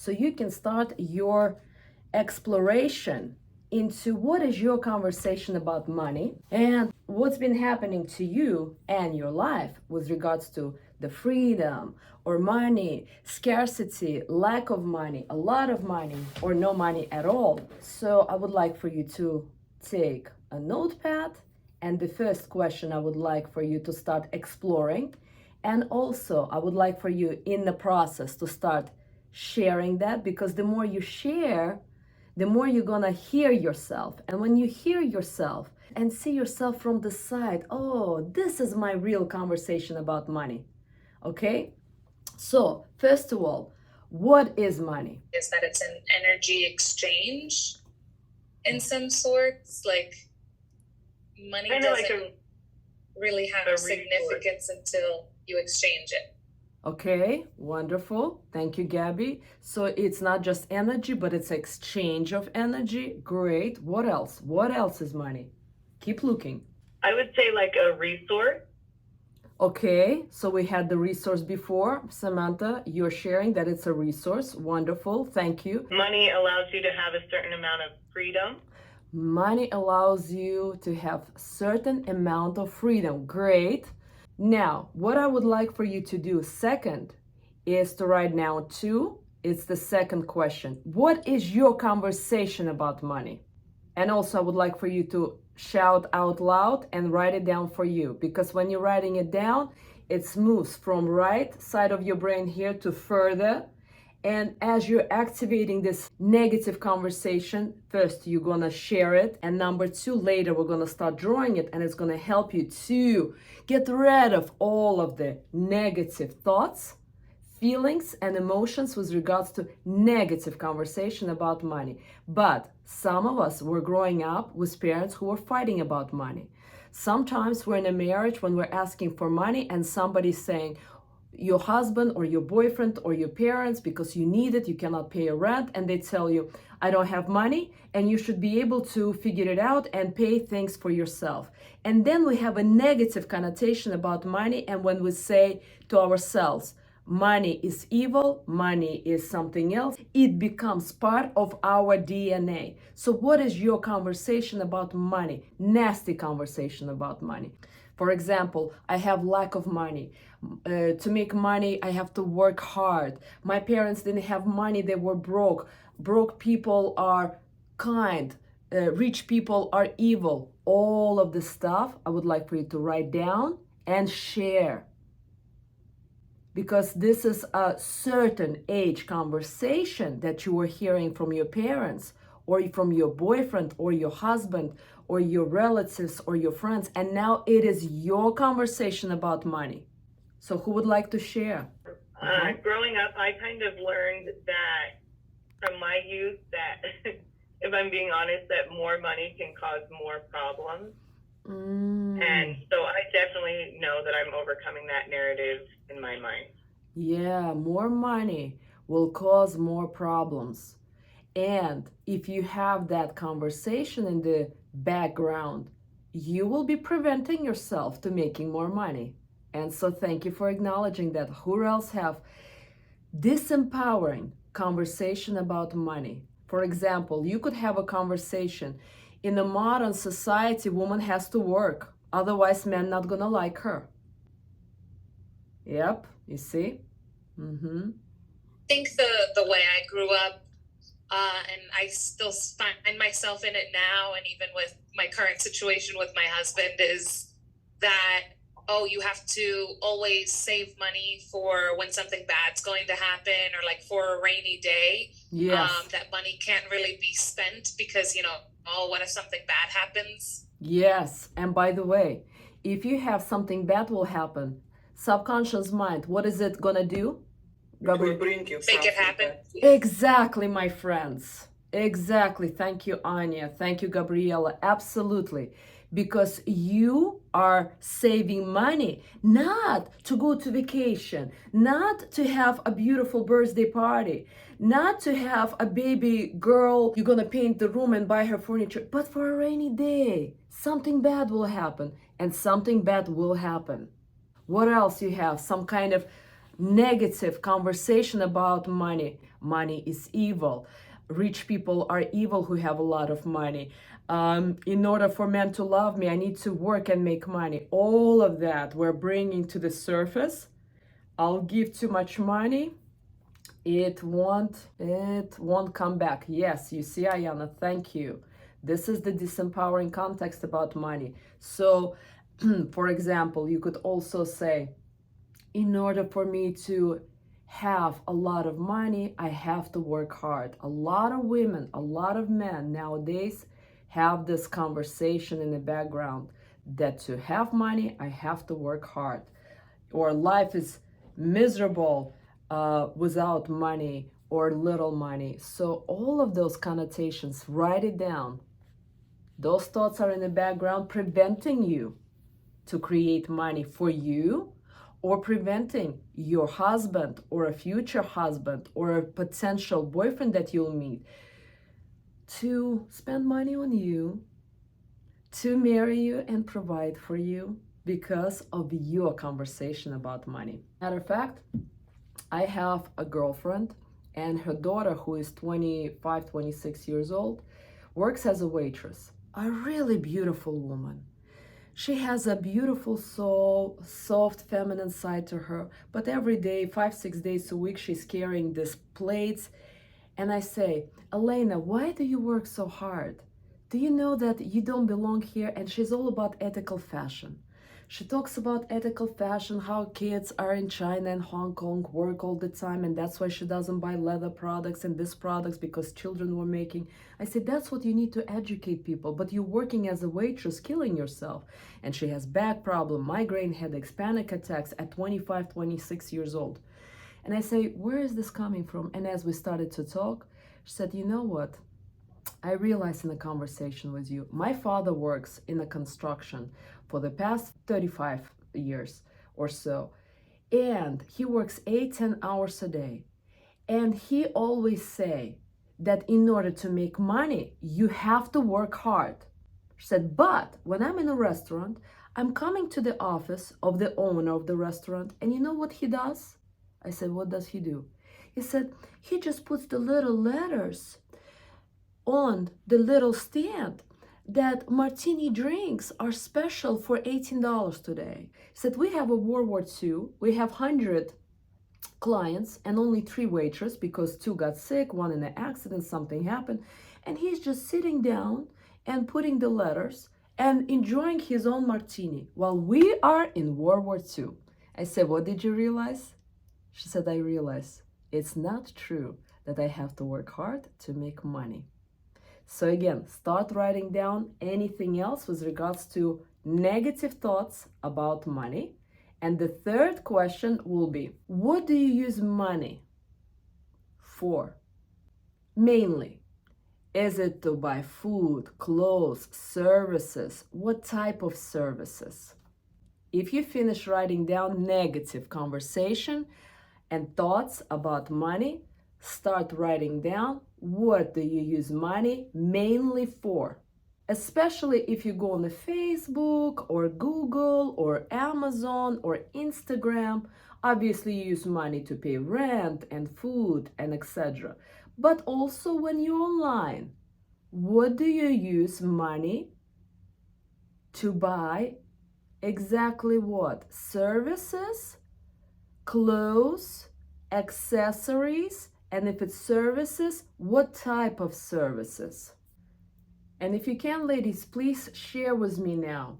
So you can start your exploration into what is your conversation about money and what's been happening to you and your life with regards to the freedom or money, scarcity, lack of money, a lot of money, or no money at all. So I would like for you to take a notepad, and the first question I would like for you to start exploring. And also, I would like for you in the process to start sharing that, because the more you share, the more you're gonna hear yourself. And when you hear yourself and see yourself from the side, oh, this is my real conversation about money. Okay? So, first of all, what is money? Is that it's an energy exchange in some sorts. Like money doesn't really have significance until you exchange it. Okay, wonderful. Thank you, Gabby. So it's not just energy, but it's exchange of energy. Great. What else? What else is money? Keep looking. I would say like a resource. Okay, so we had the resource before. Samantha, you're sharing that it's a resource. Wonderful. Thank you. Money allows you to have a certain amount of freedom. Money allows you to have certain amount of freedom. Great. Now, what I would like for you to do second is to write down two. It's the second question. What is your conversation about money? And also, I would like for you to shout out loud and write it down for you, because when you're writing it down, it moves from right side of your brain here to further. And as you're activating this negative conversation, first you're gonna share it, and number two, later we're gonna start drawing it, and it's gonna help you to get rid of all of the negative thoughts, feelings, and emotions with regards to negative conversation about money. But some of us were growing up with parents who were fighting about money. Sometimes we're in a marriage when we're asking for money and somebody's saying, your husband or your boyfriend or your parents, because you need it, you cannot pay your rent, and they tell you, I don't have money, and you should be able to figure it out and pay things for yourself. And then we have a negative connotation about money, and when we say to ourselves, money is evil, money is something else, it becomes part of our DNA. So what is your conversation about money? Nasty conversation about money. For example, I have lack of money. To make money, I have to work hard. My parents didn't have money, they were broke. Broke people are kind. Rich people are evil. All of this stuff, I would like for you to write down and share. Because this is a certain age conversation that you were hearing from your parents or from your boyfriend or your husband or your relatives or your friends, and now it is your conversation about money. So who would like to share? Growing up, I kind of learned that from my youth that, if I'm being honest, that more money can cause more problems. And so I definitely know that I'm overcoming that narrative in my mind. Yeah, more money will cause more problems. And if you have that conversation in the background, you will be preventing yourself to making more money. And so thank you for acknowledging that. Who else have disempowering conversation about money? For example, you could have a conversation. In a modern society, woman has to work. Otherwise, men not gonna like her. Yep, you see? I think the way I grew up, and I still find myself in it now, and even with my current situation with my husband, is that, oh, you have to always save money for when something bad's going to happen, or like for a rainy day. Yes. That money can't really be spent because, oh, what if something bad happens? Yes, and by the way, if you have something bad will happen, subconscious mind, what is it gonna do? It will bring you Make it happen. Exactly, my friends. Exactly. Thank you, Anya. Thank you, Gabriela. Absolutely. Because you are saving money, not to go to vacation, not to have a beautiful birthday party, not to have a baby girl, you're gonna paint the room and buy her furniture, but for a rainy day. Something bad will happen, and something bad will happen. What else you have? Some kind of negative conversation about money. Money is evil. Rich people are evil who have a lot of money. In order for men to love me, I need to work and make money. All of that we're bringing to the surface. I'll give too much money. It won't come back. Yes, you see, Ayana, thank you. This is the disempowering context about money. So, for example, you could also say, in order for me to have a lot of money, I have to work hard. A lot of women, a lot of men nowadays have this conversation in the background that to have money, I have to work hard. Or life is miserable without money or little money. So all of those connotations, write it down. Those thoughts are in the background preventing you to create money for you, or preventing your husband or a future husband or a potential boyfriend that you'll meet to spend money on you, to marry you and provide for you because of your conversation about money. Matter of fact, I have a girlfriend and her daughter, who is 25, 26 years old, works as a waitress. A really beautiful woman. She has a beautiful soul, soft, feminine side to her. But every day, 5, 6 days a week, she's carrying these plates. And I say, Elena, why do you work so hard? Do you know that you don't belong here? And she's all about ethical fashion. She talks about ethical fashion, how kids are in China and Hong Kong, work all the time, and that's why she doesn't buy leather products and these products because children were making. I said, that's what you need to educate people, but you're working as a waitress, killing yourself. And she has back problem, migraine headaches, panic attacks at 25, 26 years old. And I say, where is this coming from? And as we started to talk, she said, you know what? I realized in a conversation with you, my father works in a construction for the past 35 years or so, and he works 8-10 hours a day. And he always say that in order to make money, you have to work hard. She said, but when I'm in a restaurant, I'm coming to the office of the owner of the restaurant, and you know what he does? I said, what does he do? He said, he just puts the little letters on the little stand that martini drinks are special for $18 today. He said, we have a World War II, we have 100 clients and only 3 waitresses because 2 got sick, 1 in an accident, something happened. And he's just sitting down and putting the letters and enjoying his own martini while we are in World War II. I said, what did you realize? She said, I realized it's not true that I have to work hard to make money. So again, start writing down anything else with regards to negative thoughts about money. And the third question will be, what do you use money for? Mainly, is it to buy food, clothes, services? What type of services? If you finish writing down negative conversation and thoughts about money, start writing down what do you use money mainly for. Especially if you go on the Facebook or Google or Amazon or Instagram, obviously you use money to pay rent and food and etc. But also when you're online, what do you use money to buy? Exactly what? Services, clothes, accessories, and if it's services, what type of services? And if you can, ladies, please share with me now,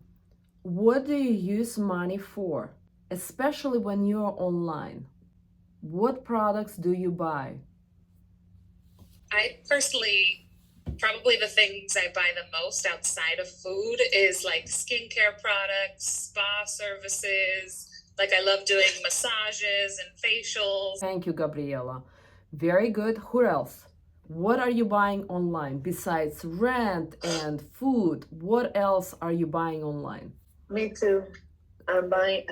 what do you use money for, especially when you're online? What products do you buy? I personally, probably the things I buy the most outside of food is like skincare products, spa services. Like I love doing massages and facials. Thank you, Gabriela. Very good. Who else? What are you buying online besides rent and food? What else are you buying online? Me too. I buy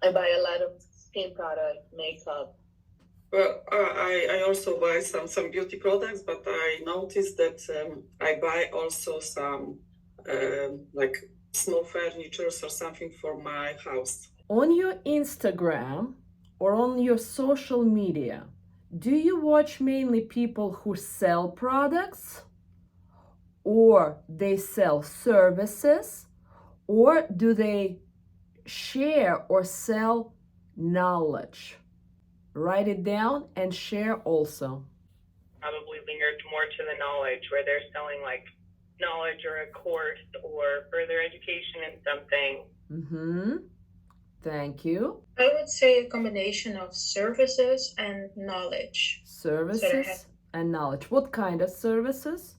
I buy a lot of skin product, makeup. Well, I also buy some beauty products, but I noticed that I buy also some like small furnitures or something for my house. On your Instagram, or on your social media, do you watch mainly people who sell products, or they sell services, or do they share or sell knowledge? Write it down and share also. Probably leaning more to the knowledge, where they're selling like knowledge or a course or further education in something. Mm-hmm. Thank you. I would say a combination of services and knowledge. Services and knowledge. What kind of services?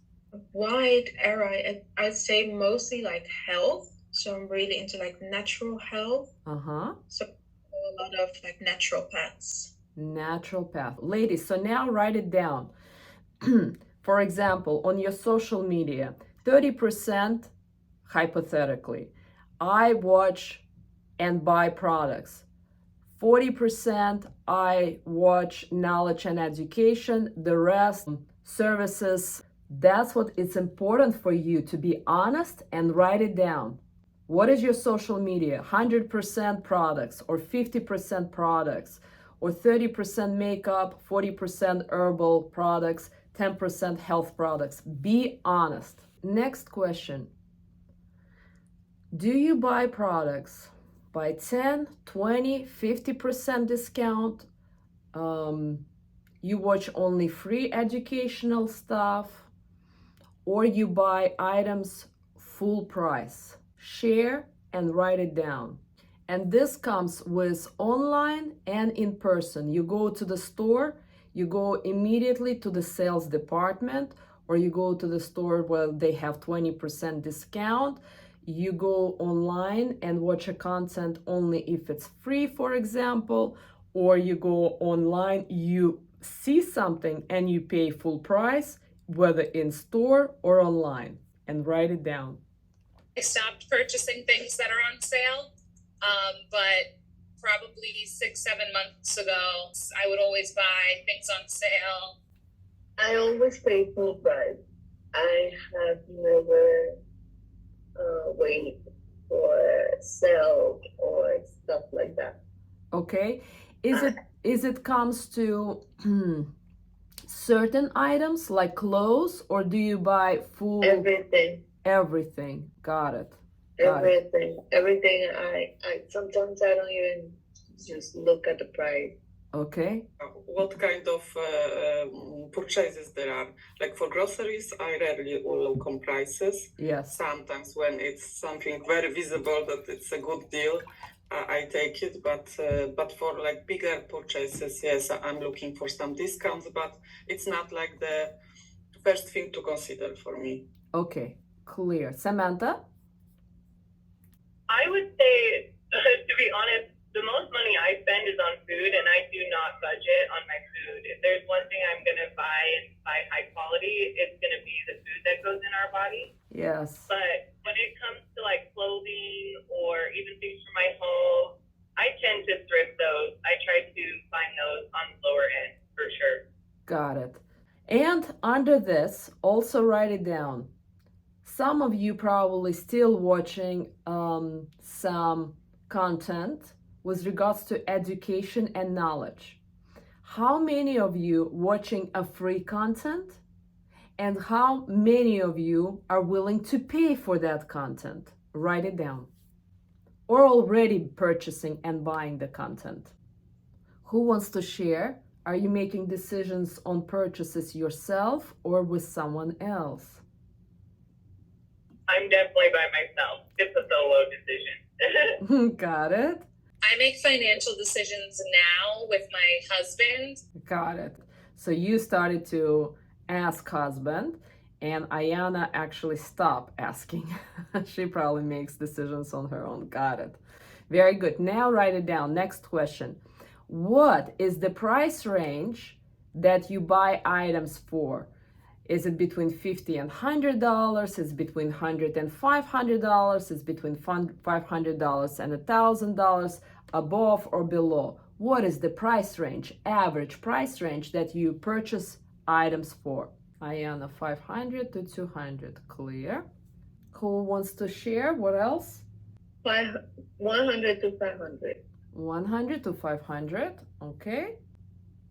Wide array. I'd say mostly like health. So I'm really into like natural health. Uh-huh. So a lot of like natural paths. Natural path. Ladies, so now write it down. For example, on your social media, 30%, hypothetically, I watch and buy products. 40% I watch knowledge and education, the rest services. That's what it's important for you to be honest and write it down. What is your social media? 100% products, or 50% products, or 30% makeup, 40% herbal products, 10% health products. Be honest. Next question. Do you buy products by 10, 20, 50% discount? You watch only free educational stuff, or you buy items full price? Share and write it down. And this comes with online and in person. You go to the store, you go immediately to the sales department, or you go to the store where they have 20% discount. You go online and watch a content only if it's free, for example, or you go online, you see something and you pay full price, whether in store or online, and write it down. I stopped purchasing things that are on sale, but probably 6-7 months ago, I would always buy things on sale. I always pay full price. I have never waited for sale or stuff like that. Okay, is it comes to certain items like clothes, or do you buy full? Everything. Got it. Everything. I sometimes I don't even just look at the price. Okay. What kind of purchases there are? Like for groceries, I rarely look on prices. Yes. Sometimes when it's something very visible that it's a good deal, I take it. But for like bigger purchases, yes, I'm looking for some discounts. But it's not like the first thing to consider for me. Okay, clear. Samantha? I would say, to be honest, the most money I spend is on food, and I do not budget on my food. If there's one thing I'm going to buy and buy high quality, it's going to be the food that goes in our body. Yes. But when it comes to like clothing or even things for my home, I tend to thrift those. I try to find those on the lower end for sure. Got it. And under this, also write it down. Some of you probably still watching some content with regards to education and knowledge. How many of you watching a free content, and how many of you are willing to pay for that content? Write it down. Or already purchasing and buying the content. Who wants to share? Are you making decisions on purchases yourself or with someone else? I'm definitely by myself. It's a solo decision. Got it. I make financial decisions now with my husband. Got it. So you started to ask husband, and Ayana actually stopped asking. She probably makes decisions on her own. Got it. Very good. Now write it down. Next question. What is the price range that you buy items for? Is it between $50 and $100? Is it between $100 and $500? Is it between $500 and $1,000? Above or below? What is the price range, average price range that you purchase items for? Ayana, 500 to 200. Clear. Who wants to share? What else? 100 to 500. 100 to 500. Okay.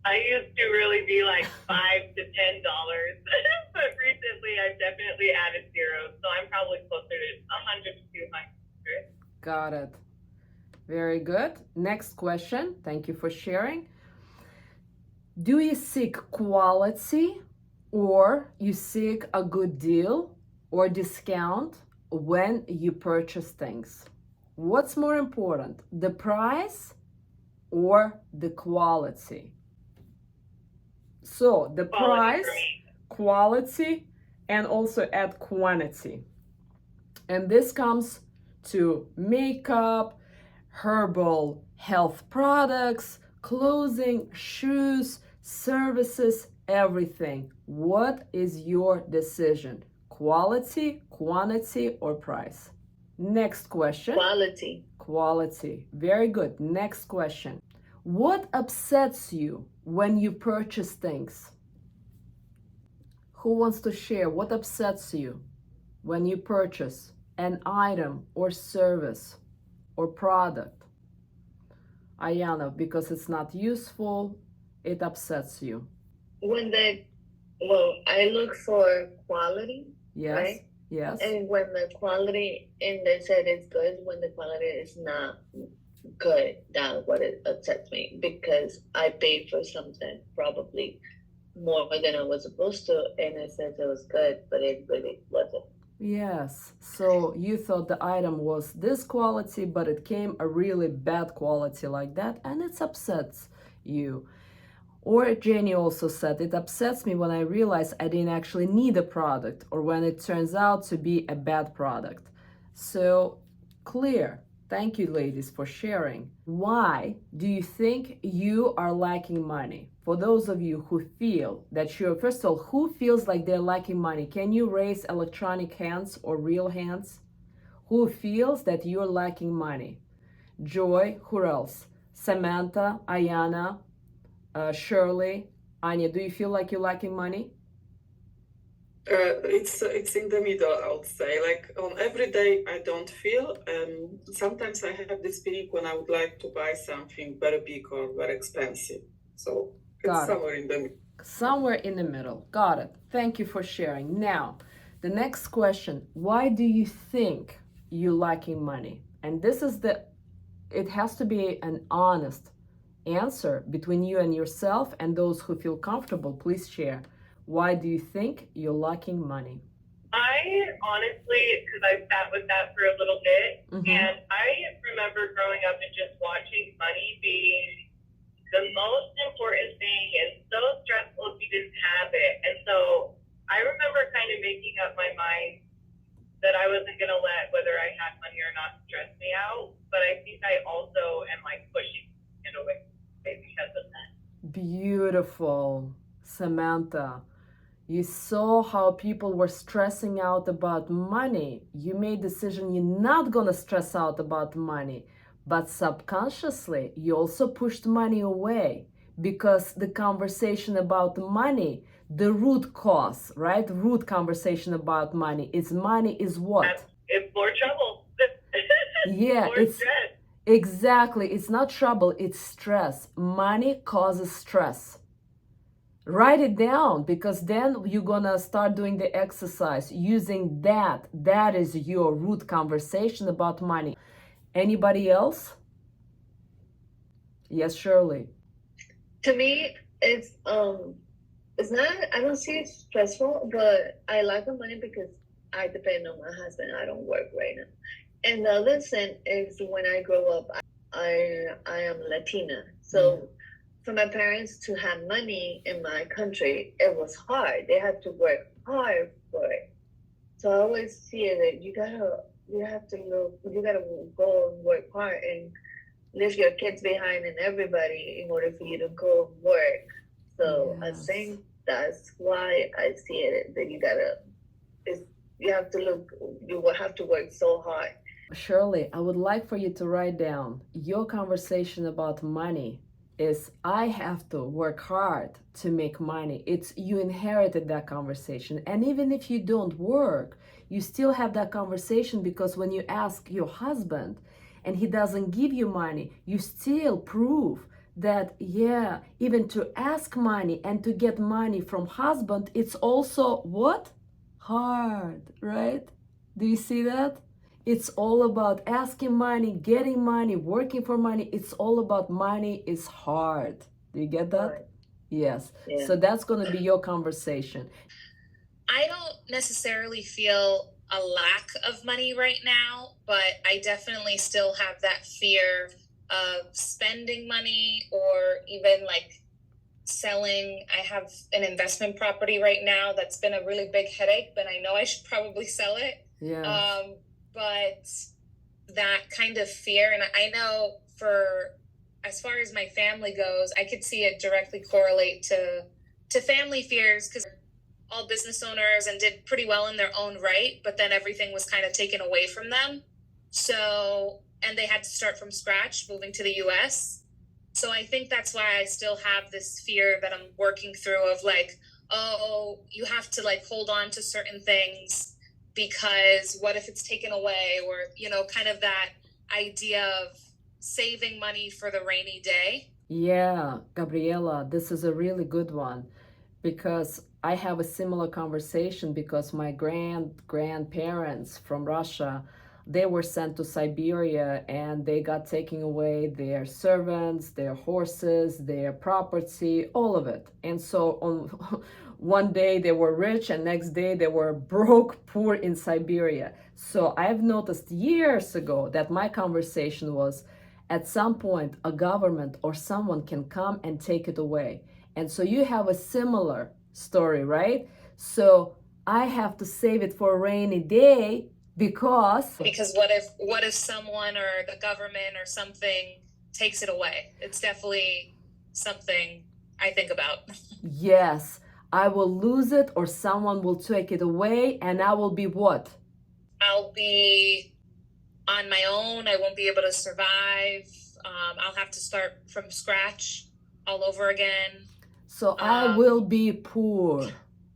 I used to really be like $5 to $10, but recently I've definitely added zeros, so I'm probably closer to 100 to 200. Got it. Very good. Next question. Thank you for sharing. Do you seek quality or you seek a good deal or discount when you purchase things? What's more important, the price or the quality? So the price, quality, and also add quantity. And this comes to makeup, herbal health products, clothing, shoes, services, everything. What is your decision? Quality, quantity, or price? Next question. Quality. Quality. Very good. Next question. What upsets you when you purchase things? Who wants to share what upsets you when you purchase an item or service or product? Ayana, because it's not useful, it upsets you. I look for quality. Yes. Right? Yes. And when the quality, and they said it's good, when the quality is not good, that's what it upsets me, because I paid for something probably more than I was supposed to, and it says it was good, but it really wasn't. Yes. So you thought the item was this quality, but it came a really bad quality like that, and it upsets you. Or Jenny also said, it upsets me when I realize I didn't actually need a product or when it turns out to be a bad product. So clear. Thank you, ladies, for sharing. Why do you think you are lacking money? For those of you who feel that you're, first of all, who feels like they're lacking money? Can you raise electronic hands or real hands? Who feels that you're lacking money? Joy, who else? Samantha, Ayana, Shirley, Anya, do you feel like you're lacking money? It's in the middle, I would say. Like on every day, I don't feel. Sometimes I have this feeling when I would like to buy something very big or very expensive. So it's somewhere in the middle. Somewhere in the middle. Got it. Thank you for sharing. Now, the next question: why do you think you're lacking money? And this is it has to be an honest answer between you and yourself, and those who feel comfortable, please share. Why do you think you're lacking money? I honestly, because I sat with that for a little bit, and I remember growing up and just watching money being the most important thing and so stressful if you didn't have it. And so I remember kind of making up my mind that I wasn't going to let whether I had money or not stress me out. But I think I also am like pushing it away because of that. Beautiful. Samantha, you saw how people were stressing out about money. You made decision you're not gonna stress out about money, but subconsciously you also pushed money away because the conversation about money, the root cause, right? Root conversation about money is what? It's more trouble. Yeah, more it's stress. Exactly. It's not trouble, it's stress. Money causes stress. Write it down, because then you're gonna start doing the exercise using that. That is your root conversation about money. Anybody else? Yes, Shirley. To me, it's not, I don't see it stressful, but I lack the money because I depend on my husband. I don't work right now. And the other thing is, when I grow up, I am Latina. So for my parents to have money in my country, it was hard. They had to work hard for it. So I always see it that you gotta go and work hard and leave your kids behind and everybody in order for you to go and work. So I think that's why I see it, that you will have to work so hard. Shirley, I would like for you to write down your conversation about money is I have to work hard to make money. It's you inherited that conversation. And even if you don't work, you still have that conversation, because when you ask your husband and he doesn't give you money, you still prove that, yeah, even to ask money and to get money from husband, it's also what? Hard, right? Do you see that? It's all about asking money, getting money, working for money. It's all about money is hard. Do you get that? Right. Yes. Yeah. So that's going to be your conversation. I don't necessarily feel a lack of money right now, but I definitely still have that fear of spending money or even like selling. I have an investment property right now that's been a really big headache, but I know I should probably sell it. Yeah. But that kind of fear, and I know for as far as my family goes, I could see it directly correlate to family fears because all business owners and did pretty well in their own right, but then everything was kind of taken away from them. So, and they had to start from scratch moving to the US. So I think that's why I still have this fear that I'm working through of like, oh, you have to like hold on to certain things because what if it's taken away, or, you know, kind of that idea of saving money for the rainy day. Yeah, Gabriela, this is a really good one because I have a similar conversation because my grandparents from Russia, they were sent to Siberia and they got taken away their servants, their horses, their property, all of it. And so on one day they were rich and next day they were broke, poor in Siberia. So I've noticed years ago that my conversation was at some point a government or someone can come and take it away. And so you have a similar story, right? So I have to save it for a rainy day because what if someone or the government or something takes it away? It's definitely something I think about. Yes, I will lose it or someone will take it away and I will be what? I'll be on my own. I won't be able to survive. I'll have to start from scratch all over again. So I will be poor.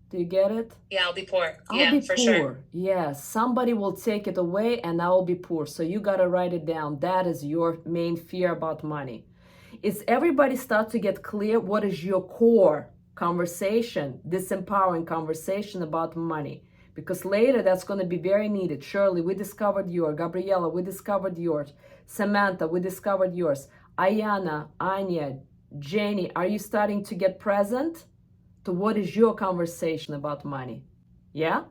Do you get it? Yeah, I'll be poor. I'll be poor. Sure. Yes, somebody will take it away and I will be poor. So you got to write it down. That is your main fear about money. Is everybody start to get clear what is your core conversation, this empowering conversation about money? Because later that's going to be very needed. Shirley, we discovered yours. Gabriela, we discovered yours. Samantha, we discovered yours. Ayana, Anya, Jenny, are you starting to get present to what is your conversation about money? Yeah?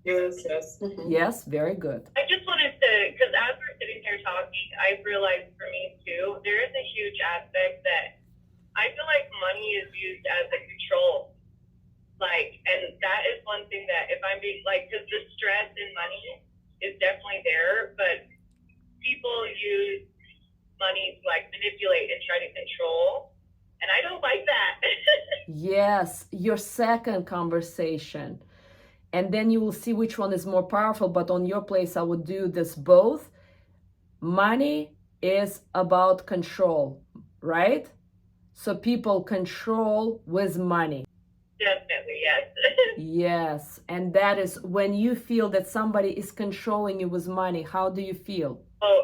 Yes, yes. Mm-hmm. Yes, very good. I just wanted to, because as we're sitting here talking, I've realized for me too, there is a huge aspect that I feel like money is used as a control. Like, and that is one thing that if I'm being like, because the stress in money is definitely there, but people use money to like manipulate and try to control. And I don't like that. Yes, your second conversation. And then you will see which one is more powerful. But on your place, I would do this both. Money is about control, right? So people control with money. Definitely, yes. Yes, and that is when you feel that somebody is controlling you with money, how do you feel? Oh,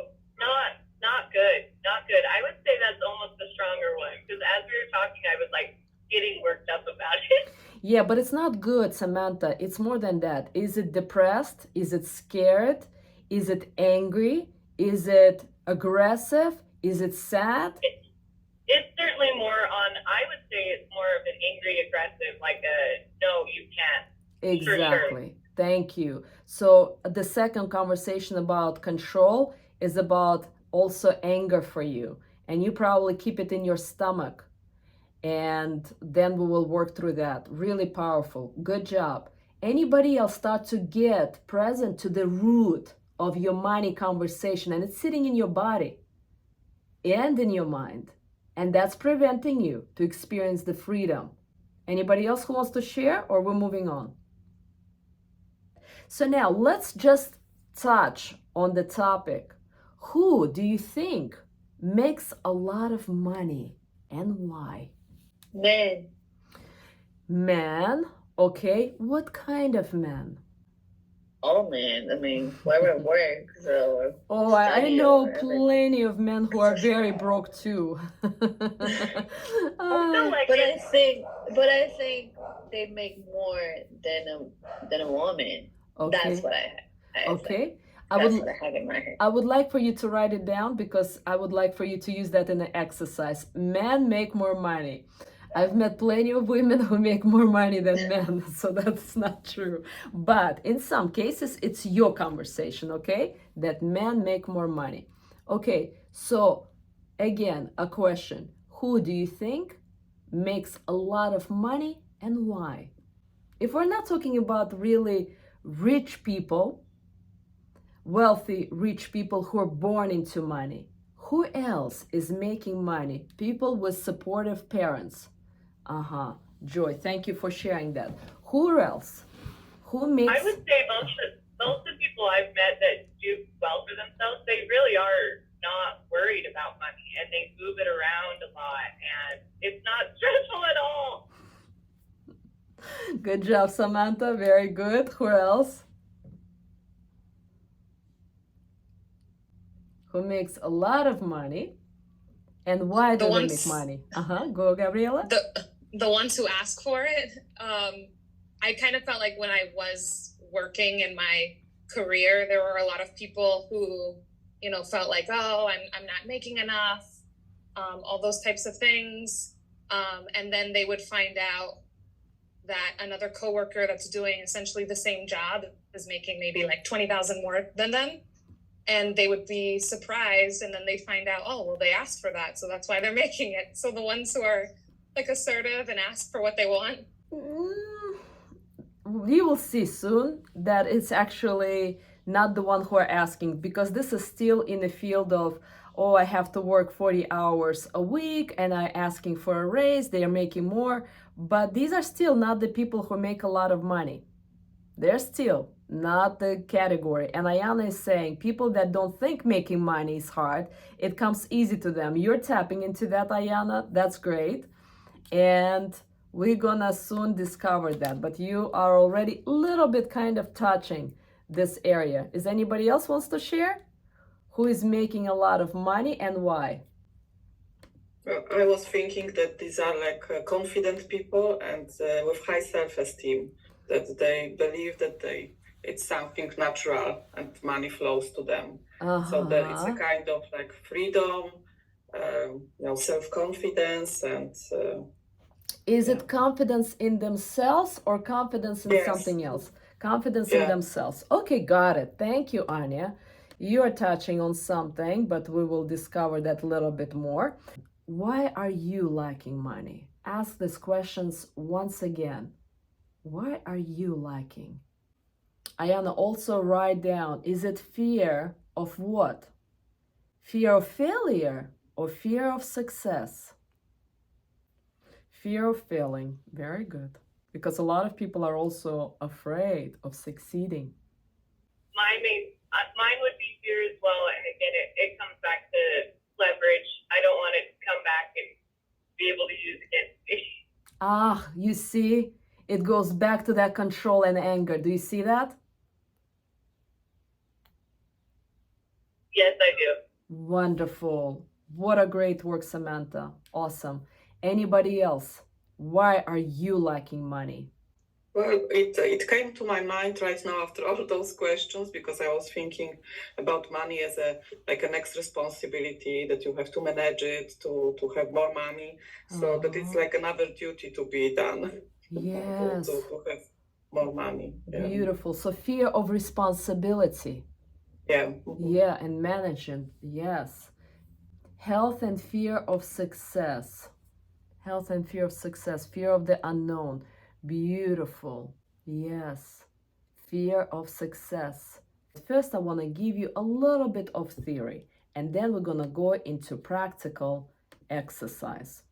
not good. Not good. I would say that's almost the stronger one. Because as we were talking, I was like getting worked up about it. Yeah, but it's not good, Samantha. It's more than that. Is it depressed? Is it scared? Is it angry? Is it aggressive? Is it sad? It's certainly more on, I would say it's more of an angry, aggressive, like a, no, you can't. Exactly. Sure. Thank you. So the second conversation about control is about also anger for you. And you probably keep it in your stomach. And then we will work through that. Really powerful. Good job. Anybody else start to get present to the root of your money conversation, and it's sitting in your body and in your mind. And that's preventing you to experience the freedom. Anybody else who wants to share, or we're moving on? So now let's just touch on the topic. Who do you think makes a lot of money and why? Men. Men? Okay. What kind of men? all men. I mean, wherever I work, so Oh, I study know or everything. plenty of men who are very broke too. Also, like, But I think they make more than a woman. Okay. That's what I think. Okay. That's what I have in my head. I would like for you to write it down because I would like for you to use that in an exercise. Men make more money. I've met plenty of women who make more money than men, so that's not true. But in some cases, it's your conversation, okay? That men make more money. Okay, so again, a question. Who do you think makes a lot of money and why? If we're not talking about really rich people, wealthy, rich people who are born into money, who else is making money? People with supportive parents. Joy, thank you for sharing that. Who else? Who makes... I would say most of the people I've met that do well for themselves, they really are not worried about money, and they move it around a lot, and it's not stressful at all. Good job, Samantha. Very good. Who else? Who makes a lot of money, and why do they make money? Go, Gabriela. The ones who ask for it. I kind of felt like when I was working in my career, there were a lot of people who, you know, felt like, oh, I'm not making enough, all those types of things. And then they would find out that another coworker that's doing essentially the same job is making maybe like 20,000 more than them. And they would be surprised, and then they find out, oh, well, they asked for that, so that's why they're making it. So the ones who are like assertive and ask for what they want. You will see soon that it's actually not the one who are asking, because this is still in the field of, oh, I have to work 40 hours a week and I'm asking for a raise, they are making more. But these are still not the people who make a lot of money. They're still not the category. And Ayana is saying people that don't think making money is hard, it comes easy to them. You're tapping into that, Ayana. That's great. And we're gonna soon discover that. But you are already a little bit kind of touching this area. Is anybody else wants to share? Who is making a lot of money and why? I was thinking that these are like confident people and with high self-esteem, that they believe that it's something natural and money flows to them. So that it's a kind of like freedom, self-confidence, and is it confidence in themselves or confidence in something else? Confidence in themselves. Okay, got it. Thank you, Anya. You are touching on something, but we will discover that a little bit more. Why are you lacking money? Ask these questions once again. Why are you lacking? Ayana, also write down, is it fear of what? Fear of failure or fear of success? Fear of failing. Very good. Because a lot of people are also afraid of succeeding. Mine would be fear as well. And again, it comes back to leverage. I don't want it to come back and be able to use against me. You see, it goes back to that control and anger. Do you see that? Yes, I do. Wonderful. What a great work, Samantha. Awesome. Anybody else? Why are you lacking money? Well, it came to my mind right now after all those questions, because I was thinking about money as a like a next responsibility, that you have to manage it to have more money. So that it's like another duty to be done. Yes. to have more money. Yeah. Beautiful. So fear of responsibility. Yeah. Yeah, and managing. Yes. Health and fear of success. Health and fear of success. Fear of the unknown. Beautiful. Yes. Fear of success. First, I want to give you a little bit of theory, and then we're going to go into practical exercise.